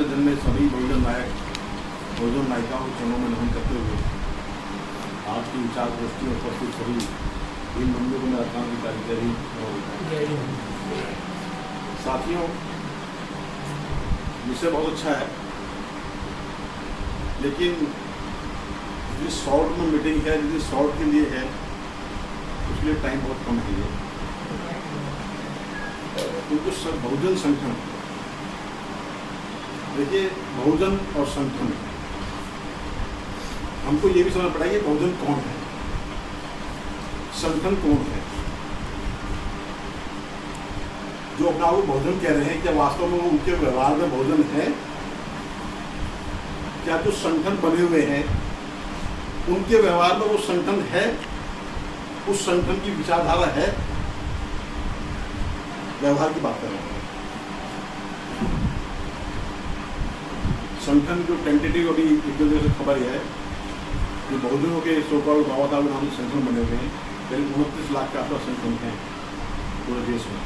के दिन में सभी बहुजन नायक बहुजन नायिकाओं के चरणों में नमन करते हुए आज की विचार गोष्ठी में उपस्थित सभी इन बंधुओं को मैं रखना की जय हिंद। साथियों, विषय बहुत अच्छा है, लेकिन जिस शॉर्ट में मीटिंग है, जिस शॉर्ट के लिए है, उसके लिए टाइम बहुत कम है। क्योंकि बहुजन संगठन, देखिए बहुजन और संगठन, हमको ये भी समझ पड़ा कि बहुजन कौन है, संगठन कौन है। जो अपना वो बहुजन कह रहे हैं, क्या वास्तव में वो उनके व्यवहार में बहुजन है? क्या जो संगठन बने हुए हैं उनके व्यवहार में वो संगठन है? उस संगठन की विचारधारा है? व्यवहार की बात कर रहे हैं। संगठन जो टेंटेटिव अभी एक दो दिन से खबर है कि बहुजनों के सो-कॉल्ड बाबा साहब नाम से संगठन बने हुए हैं। करीब 29 लाख के आसपास संगठन हैं पूरे देश में।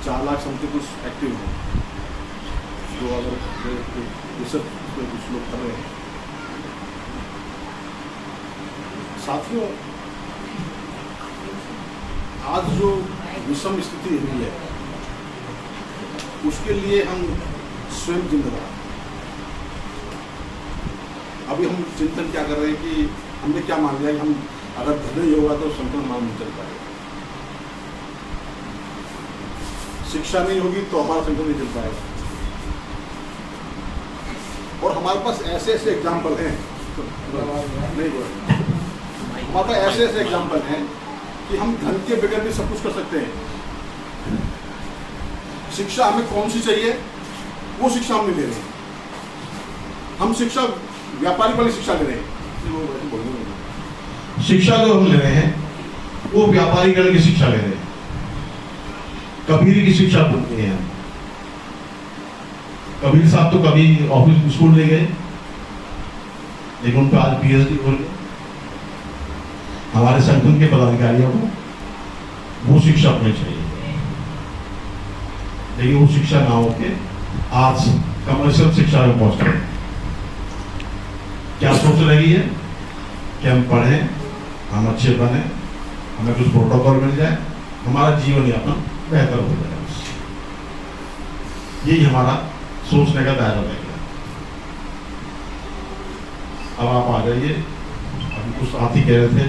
4 लाख समथिंग कुछ एक्टिव हैं, जो अगर रिसर्च कुछ लोग कर रहे हैं। साथियों, आज जो विषम स्थिति हुई है उसके लिए हम स्वयं जिम्मेदार। अभी हम चिंतन क्या कर रहे हैं कि हमने क्या मान लिया कि हम अगर धन नहीं होगा तो संगठन मान नहीं चल पाएगा, शिक्षा नहीं होगी तो हमारा संगठन नहीं चल पाएगा। और हमारे पास ऐसे ऐसे एग्जाम्पल हैं, नहीं बोला, हमारे पास ऐसे ऐसे एग्जाम्पल हैं कि हम धन के बगैर भी सब कुछ कर सकते हैं। शिक्षा हमें कौन सी चाहिए, वो शिक्षा हम नहीं ले रहे। हम शिक्षा व्यापारिक वाली शिक्षा ले रहे हैं। शिक्षा जो हम ले रहे हैं वो व्यापारीकरण की शिक्षा ले रहे हैं, कबीर की शिक्षा बोलते हैं। कबीर साहब तो कभी ऑफिस स्कूल ले गए, लेकिन उनको आज पीएचडी बोल गए। हमारे संगठन के पदाधिकारियों को वो शिक्षा अपनी चाहिए, लेकिन वो शिक्षा ना होके आज कमर्शियल शिक्षा में पहुंच गए। क्या सोच रही है कि हम पढ़ें, हम अच्छे बने, हमें कुछ प्रोटोकॉल मिल जाए, हमारा जीवन यापन बेहतर हो जाए। यही हमारा सोचने का दायरा रह गया। अब आप आ जाइए। अभी कुछ साथी कह रहे थे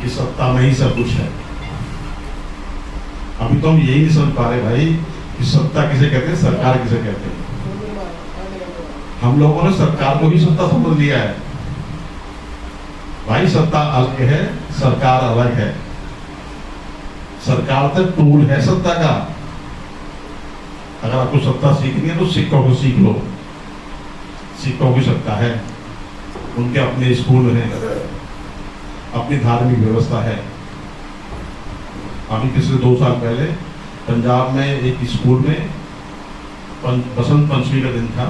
कि सत्ता में ही सब कुछ है। अभी तो हम यही नहीं समझ पा रहे भाई कि सत्ता किसे कहते हैं, सरकार किसे कहते हैं। हम लोगों ने सरकार को ही सत्ता समझ लिया है। भाई सत्ता अलग है, सरकार अलग है। सरकार तो टूल है सत्ता का। अगर आपको सत्ता सीखनी है तो सिक्कों को सीख लो। सिक्कों की सत्ता है, उनके अपने स्कूल हैं, अपनी धार्मिक व्यवस्था है। अभी पिछले 2 साल पहले पंजाब में एक स्कूल में बसंत पंचमी का दिन था।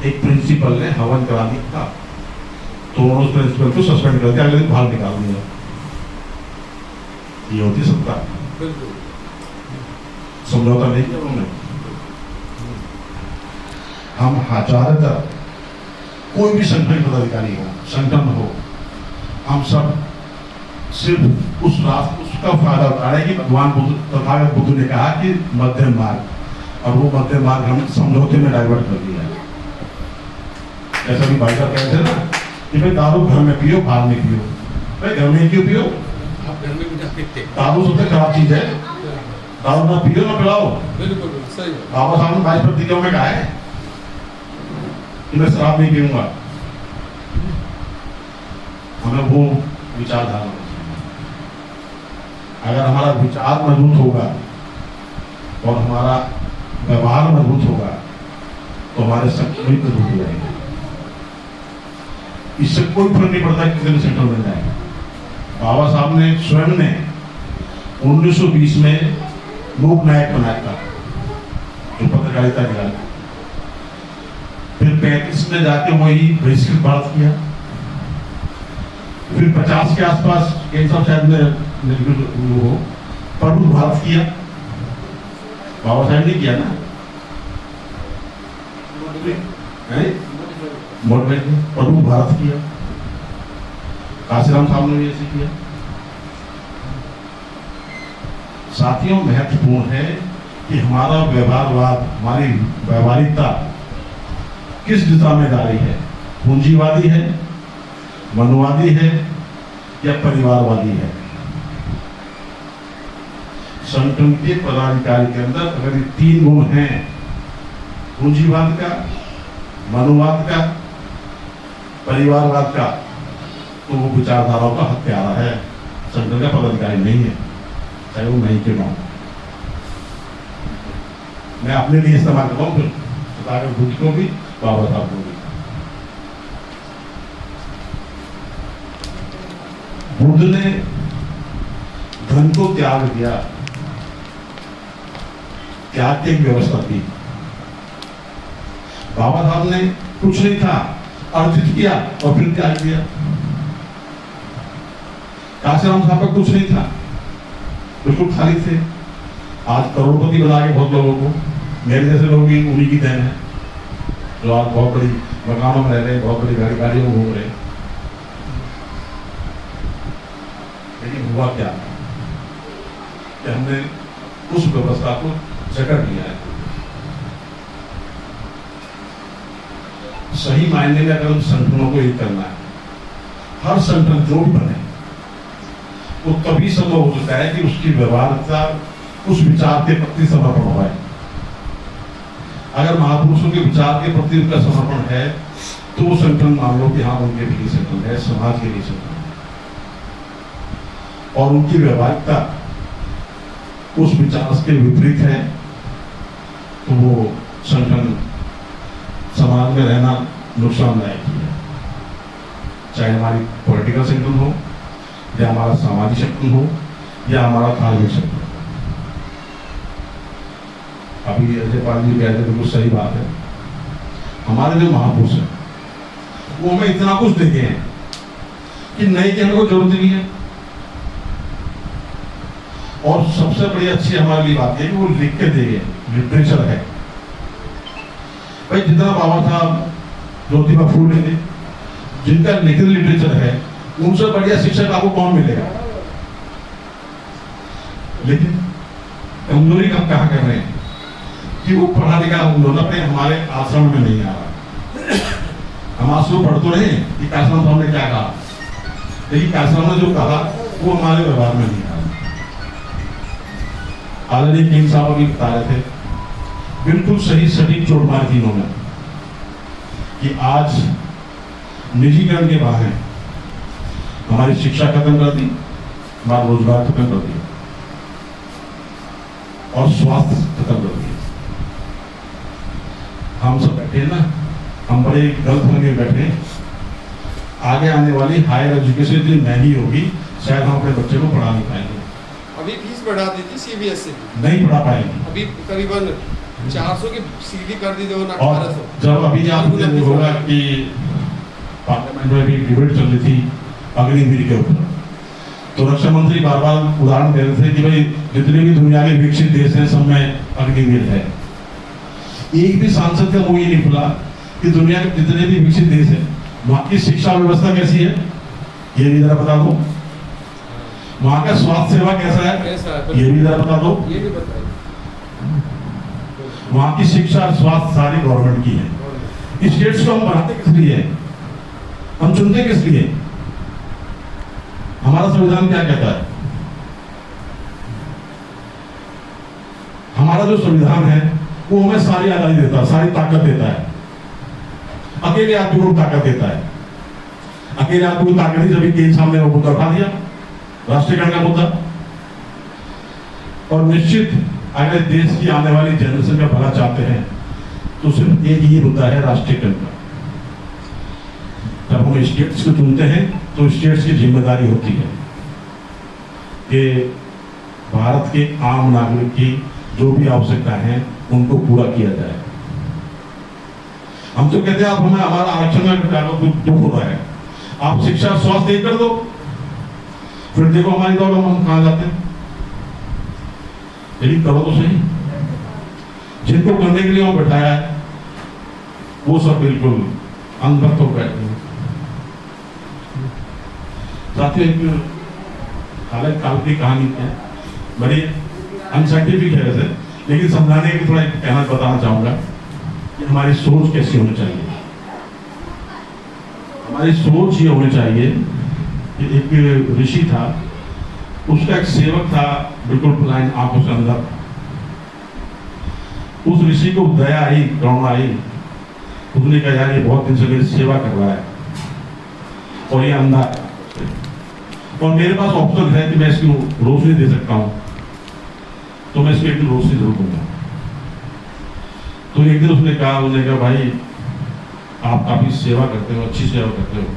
एक प्रिंसिपल ने हवन करानी था तो उन्होंने उस प्रिंसिपल को सस्पेंड कर दिया, अगले दिन बाहर निकाल दिया। ये होती सत्ता। समझौता नहीं किया उन्होंने। हम ज्यादातर कोई भी संगठन पदाधिकारी हो, संगठन हो, हम सब सिर्फ उसका फायदा उठा रहे हैं कि भगवान बुद्ध, तथागत बुद्ध ने कहा कि मध्यम मार्ग, और वो मध्यम मार्ग हम समझौते में डाइवर्ट कर दिया है। जैसा कि भाई साहब कहते हैं ना कि भाई दारू घर में पियो, बाहर नहीं पियो। भाई घर में क्यों पियो? आप घर में भी पीते। दारू सबसे खराब चीज है। दारू ना पियो ना पिलाओ। बिल्कुल सही। बाबा साहब ने 22 प्रतिज्ञाओं में कहा है कि मैं शराब नहीं पीऊंगा। हमें वो विचारधारा, अगर हमारा विचार मजबूत होगा और हमारा व्यवहार मजबूत होगा तो हमारे संगठन भी मजबूत हो जाएंगे। इससे कोई फर्क नहीं पड़ता किसी ने सेंटर बन जाए। बाबा साहब ने स्वयं ने 1920 में लोक नायक बनाया था, जो पत्रकारिता निकाला। फिर 35 में जाके वही बहिष्कृत भारत किया। फिर 50 के आसपास शायद में प्रबुद्ध भारत किया। बाबा साहब ने किया ना। मोटिवेट प्रभु भारत किया, काशीराम साहब ने भी ऐसे किया। साथियों, महत्वपूर्ण है कि हमारा व्यवहारवाद, हमारी व्यवहारिकता किस दिशा में जा रही है, पूंजीवादी है, मनुवादी है या परिवारवादी है। संगठन के पदाधिकारी के अंदर अगर ये तीन गुण हैं, पूंजीवाद का, मनुवाद का, परिवारवाद का, तो वो विचारधाराओं का हत्यारा है, संगठन का पदाधिकारी नहीं है, चाहे वो नहीं क्यों ना हो। मैं अपने लिए इस्तेमाल करता हूँ, फिर बुद्ध को भी, बाबा साहब को भी। बुद्ध ने धन को त्याग दिया, त्याग की एक व्यवस्था थी। बाबा साहब ने कुछ नहीं था, अर्जित किया और फिर त्याग दिया। काशीराम साहब का कुछ नहीं था, बिल्कुल खाली थे, आज करोड़पति बना के बहुत लोगों को, मेरे जैसे लोग भी उन्हीं की देन है, जो आज बहुत बड़ी मकानों में रह रहे, बहुत बड़ी गाड़ियों में घूम रहे। लेकिन हुआ क्या कि हमने उस व्यवस्था को जकड़ लिया है। सही मायने में अगर हम संगठनों को एक करना है, हर संगठन जो भी बने वो तभी संभव हो सकता है कि उसकी व्यवहारिकता उस विचार के प्रति समर्पण हो। अगर महापुरुषों के विचार के प्रति उनका समर्पण है तो वो संगठन मान लो कि हाँ उनके लिए संगठन है, समाज के लिए संगठन है, और उनकी व्यवहारिकता उस विचार के विपरीत है तो वो संगठन समाज में रहना नुकसानदायक है। चाहे हमारी पॉलिटिकल संगठन हो या हमारा सामाजिक संगठन हो या हमारा धार्मिक संगठन। अभी अजय पाल जी कहते बिल्कुल सही बात है, हमारे जो महापुरुष हैं वो हमें इतना कुछ देते हैं कि नहीं कहने को जरूरत नहीं है। और सबसे बड़ी अच्छी हमारे लिए बात है कि वो लिख के देंगे, लिटरेचर है भाई। जितना बाबा साहब ज्योतिबा फूले ने जिनका लिखित लिटरेचर है, उनसे बढ़िया शिक्षक आपको कौन मिलेगा। लेकिन कमजोरी हम कहाँ कर रहे हैं कि वो पढ़ा लिखा हम लोग अपने हमारे आश्रम में नहीं आ रहा। हम आश्रम पढ़ तो रहे कि काशीराम साहब ने क्या कहा, लेकिन काशीराम ने जो कहा वो हमारे व्यवहार में नहीं आ रहा। आदरणीय किंग साहब अभी बता रहे थे, बिल्कुल सही सटीक चोट मारी थी इन्होंने कि आज निजीकरण के बहाने हमारी शिक्षा खत्म कर दी, हमारा रोजगार खत्म कर दिया और स्वास्थ्य खत्म कर दिया। हम सब बैठे ना, हम बड़े गलतफहमी में बैठे, आगे आने वाली हायर एजुकेशन इतनी महंगी होगी, शायद हम अपने बच्चे को पढ़ा नहीं पाएंगे। अभी फीस बढ़ा दी थी सीबीएसई, नहीं पढ़ा पाएंगे। अभी करीबन 400 की सीधी कर दी थी, और जब अभी आप होगा कि पार्लियामेंट में भी डिबेट चल रही थी अग्निवीर के ऊपर, तो रक्षा मंत्री बार बार उदाहरण दे रहे थे कि भाई जितने भी दुनिया के विकसित देश हैं सब में अग्निवीर है। एक भी सांसद का मुंह ये नहीं खुला कि दुनिया के जितने भी विकसित देश हैं वहां की शिक्षा व्यवस्था कैसी है, ये भी जरा बता दो। वहां का स्वास्थ्य सेवा कैसा है, ये भी जरा बता दो। ये भी बताइए। वहां की शिक्षा और स्वास्थ्य सारी गवर्नमेंट की है। स्टेट्स को हम बनाते किस लिए, हम चुनते किस लिए? हमारा संविधान क्या कहता है? हमारा जो संविधान है वो हमें सारी आजादी देता है, सारी ताकत देता है। अकेले आदमी को ताकत देता है। अकेले आदमी को ताकत दी जब केंद्र सामने वो मुद्दा उठा दिया, राष्ट्रीयकरण का मुद्दा। और निश्चित अगर देश की आने वाली जनरेशन का भला चाहते हैं तो सिर्फ एक ही मुद्दा है, राष्ट्रीयकरण का। जब हम स्टेट्स को चुनते हैं तो स्टेट्स की जिम्मेदारी होती है कि भारत के आम नागरिक की जो भी आवश्यकता है उनको पूरा किया जाए। हम तो कहते हैं आप हमें हमारा आरक्षण में दुख हो रहा है, आप शिक्षा स्वास्थ्य कर दो, फिर देखो हमारी दौड़ हम कहां जाते हैं। लेकिन करो तो सही, जिनको करने के लिए वो बैठाया है वो सब बिल्कुल अंधभक्त हो बैठे हैं। साथियों, एक हालत काल्पनिक कहानी है, बड़ी अनसाइंटिफिक है वैसे, लेकिन समझाने के लिए थोड़ा एक कहना बताना चाहूंगा कि हमारी सोच कैसी होनी चाहिए। हमारी सोच ये होनी चाहिए कि एक ऋषि था, उसका एक सेवक था, बिल्कुल ब्लाइंड, आंखों से अंदर। उस ऋषि को दया आई, करुणा आई। उसने कहा यार ये बहुत दिन से मेरी सेवा कर रहा है और ये अंधा है, और मेरे पास ऑप्शन है कि मैं इसकी रोशनी दे सकता हूं, तो मैं इसको एक दिन रोशनी जरूर दूंगा। तो एक दिन उसने कहा भाई आप काफी सेवा करते हो, अच्छी सेवा करते हो,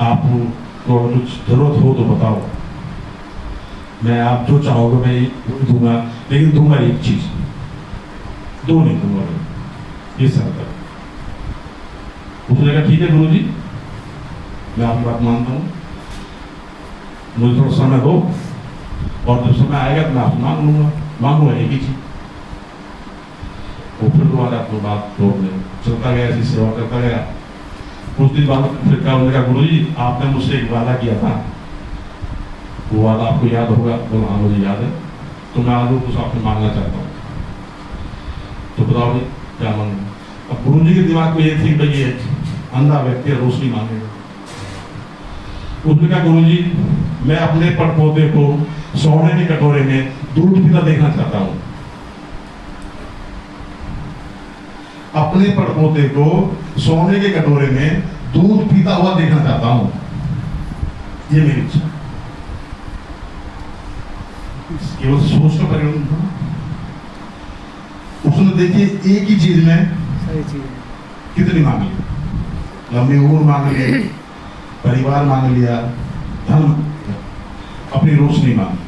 आपको कुछ जरूरत हो तो बताओ, मैं आप जो चाहोगे मैं दूंगा, लेकिन दूंगा एक चीज, दो नहीं दूंगा, ये शर्त है। उसने कहा ठीक है गुरुजी, मैं आपकी बात मानता हूँ, मुझे थोड़ा समय दो और जब समय आएगा तो मैं आपसे मांगूंगा एक ही चीज। वो फिर दोबारा अपनी बात तोड़ दे, चलता गया, ऐसी सेवा करता गया। कुछ दिन बाद फिर कहा गुरुजी आपने मुझसे एक वादा किया था, वो वादा आपको याद होगा? बोला हाँ मुझे याद है, तो मैं आज कुछ आपसे मांगना चाहता हूँ, तो बताओ भाई क्या मांगू? अब गुरुजी के दिमाग में ये थी भाई ये अंधा व्यक्ति रोशनी मांगेगा। उसने कहा गुरुजी मैं अपने पड़पोते को सोने के कटोरे में दूध पीता देखना चाहता हूं, अपने पड़पोते को सोने के कटोरे में दूध पीता हुआ देखना चाहता हूं, ये मेरी इच्छा। केवल सोच का परिणाम था। उसने देखिए एक ही चीज में कितनी मांग ली, लंबी उम्र मांग ली, परिवार मांग लिया, धन, अपनी रोशनी मांगी,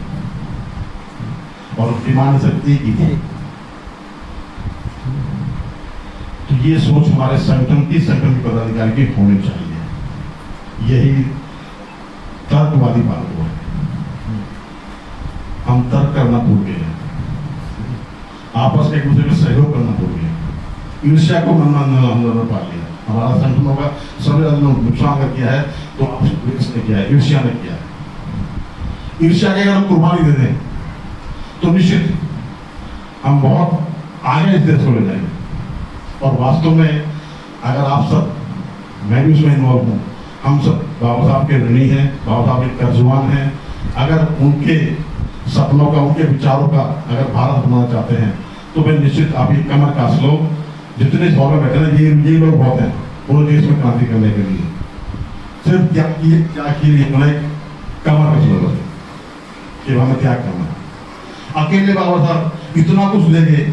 और डिमांड सिर्फ एक ही थी। तो ये सोच हमारे संगठन की पदाधिकारी की होनी चाहिए। यही तर्कवादी बात है। हम तर्क करना भूल गए, आपस में एक दूसरे में सहयोग करना भूल गए, ईर्ष्या को मन में पा लिया। हमारा संगठनों का सबसे ज्यादा नुकसान अगर किया है तो किसने किया है? ईर्ष्या ने किया है। ईर्ष्या के अगर हम कुर्बानी दे दें तो निश्चित हम बहुत आगे इस देश को ले जाएंगे। और वास्तव में अगर आप सब, मैं भी उसमें इन्वॉल्व हूँ, हम सब बाबा साहब के ऋणी हैं, बाबा साहब के कर्जवान हैं। अगर उनके सपनों का, उनके विचारों का अगर भारत बनाना चाहते हैं तो मैं निश्चित आप ये कमर कास लो, जितने हॉल में बैठे हैं ये लोग बहुत हैं पूरे देश में क्रांति करने के लिए। सिर्फ क्या किए उन्हें कमर कस लो कि हमें त्याग करना है। अकेले बाबा साहब इतना कुछ ले गए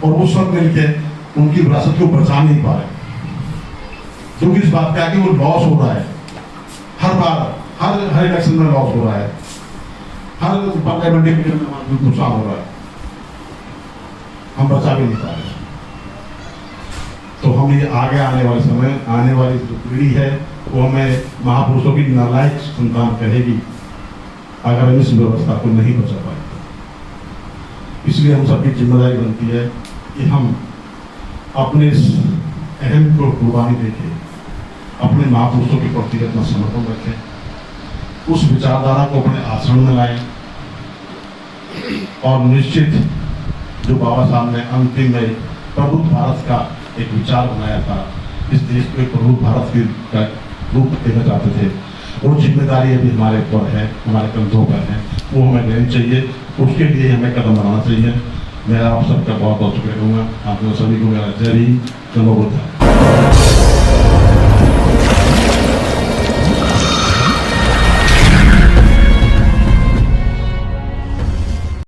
और वो सब मिलके उनकी विरासत को बचा नहीं पा रहे, क्योंकि इस बात का कि वो लॉस हो रहा है, हर बार हर इलेक्शन में लॉस हो रहा है, हर पार्लियामेंट्री में नुकसान हो रहा है, हम बचा भी नहीं पा रहे। तो हम ये आगे आने वाले समय, आने वाली जो पीढ़ी है वो हमें महापुरुषों की नालायक संतान कहेगी अगर हम इस व्यवस्था को नहीं बचा पाए। इसलिए हम सबकी जिम्मेदारी बनती है कि हम अपने इस अहम को कुर्बानी देके अपने महापुरुषों के प्रति अपना समर्पण रखें, उस विचारधारा को अपने आचरण में लाएं, और निश्चित जो बाबा साहब ने अंतिम में प्रबुद्ध भारत का एक विचार बनाया था, इस देश को एक प्रबुद्ध भारत का रूप देना चाहते थे, वो जिम्मेदारी अभी हमारे ऊपर है, हमारे कंधों पर है, वो हमें लेनी चाहिए। उसके लिए हमें कदम बढ़ाना चाहिए। मैं आप सबका बहुत बहुत शुक्रिया करूँगा। आप सभी को मेरा जय हिंद, जय भारत।